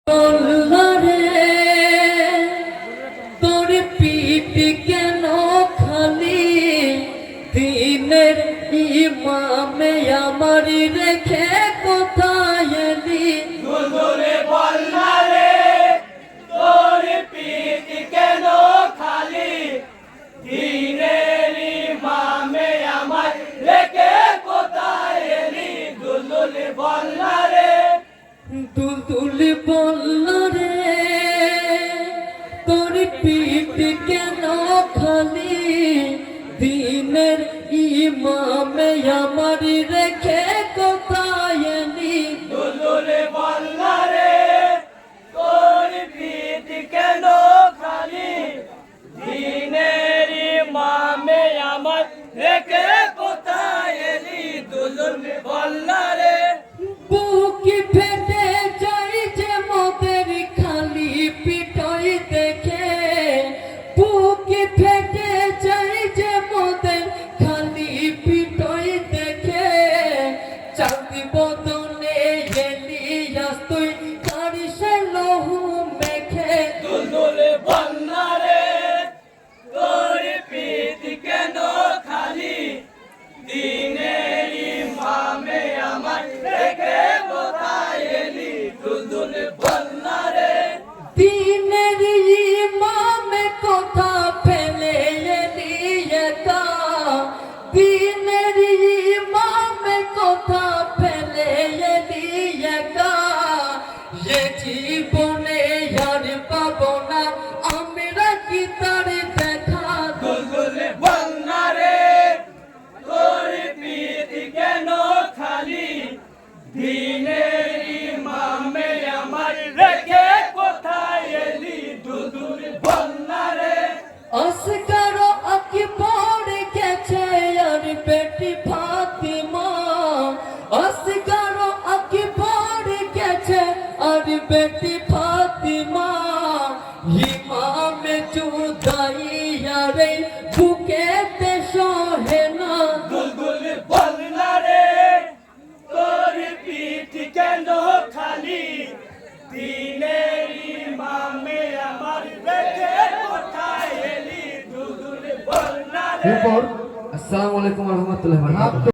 আল্লাহরে তোর পিঠ কেন খালি দিনের ইমামে আমার রেখে কোথায় এলি দুলদুলে বলনারে তোর পিঠ কেন খালি দিনের ইমামে আমার রেখে কোথায় এলি দুলদুলে বলনারে দুলদুল বলল রে তোর পিঠ কেন খালি দিনের ইমামে আমার রেখে কোথায় এলি দুলদুলে বলনারে তোর পিঠ কেন খালি দিনের ইমামে আমার রেখে কোথায় এলি দুলদুলে বলনারে বুকি ফেটে যাই যে মোদের খালি পিঠই দেখে বুকি ফেটে যাই যে মোদের খালি পিঠই দেখে চাঁদি বদনে এলিয়াস তুই কারিসে লহু মেখে দুলদুলে বলনারে তোর পিঠ কেন খালি দিনের ইমামে আমার রেখে কোথায় এলি দুলদুলে বলনারে দিনের ইমামে কথা ফেলে এলি একা দিনের ইমামে কথা ফেলে এলি একা এ জীবনে আর পাবো না আমরা কি তার দেখা দুলদুলে বলনারে তোর পিঠ কেন খালি দিনের ইমামে আমার রেখে কোথায় এলি দুলদুলে বলনারে আসগার আকবর গেছে আর বেটি ফাতিমা আসগার আকবর গেছে আর বেটি ফাতিমা ইমামে জুদাইয়া রে বুকেতে সহে না দুলদুলে বলনারে তোর পিঠ কেন খালি দিনের ইমামে আমার রেখে কোথায় এলি দুলদুলে বলনারে এরপর আসসালামু আলাইকুম ওয়া রাহমাতুল্লাহি ওয়া বারাকাতুহু।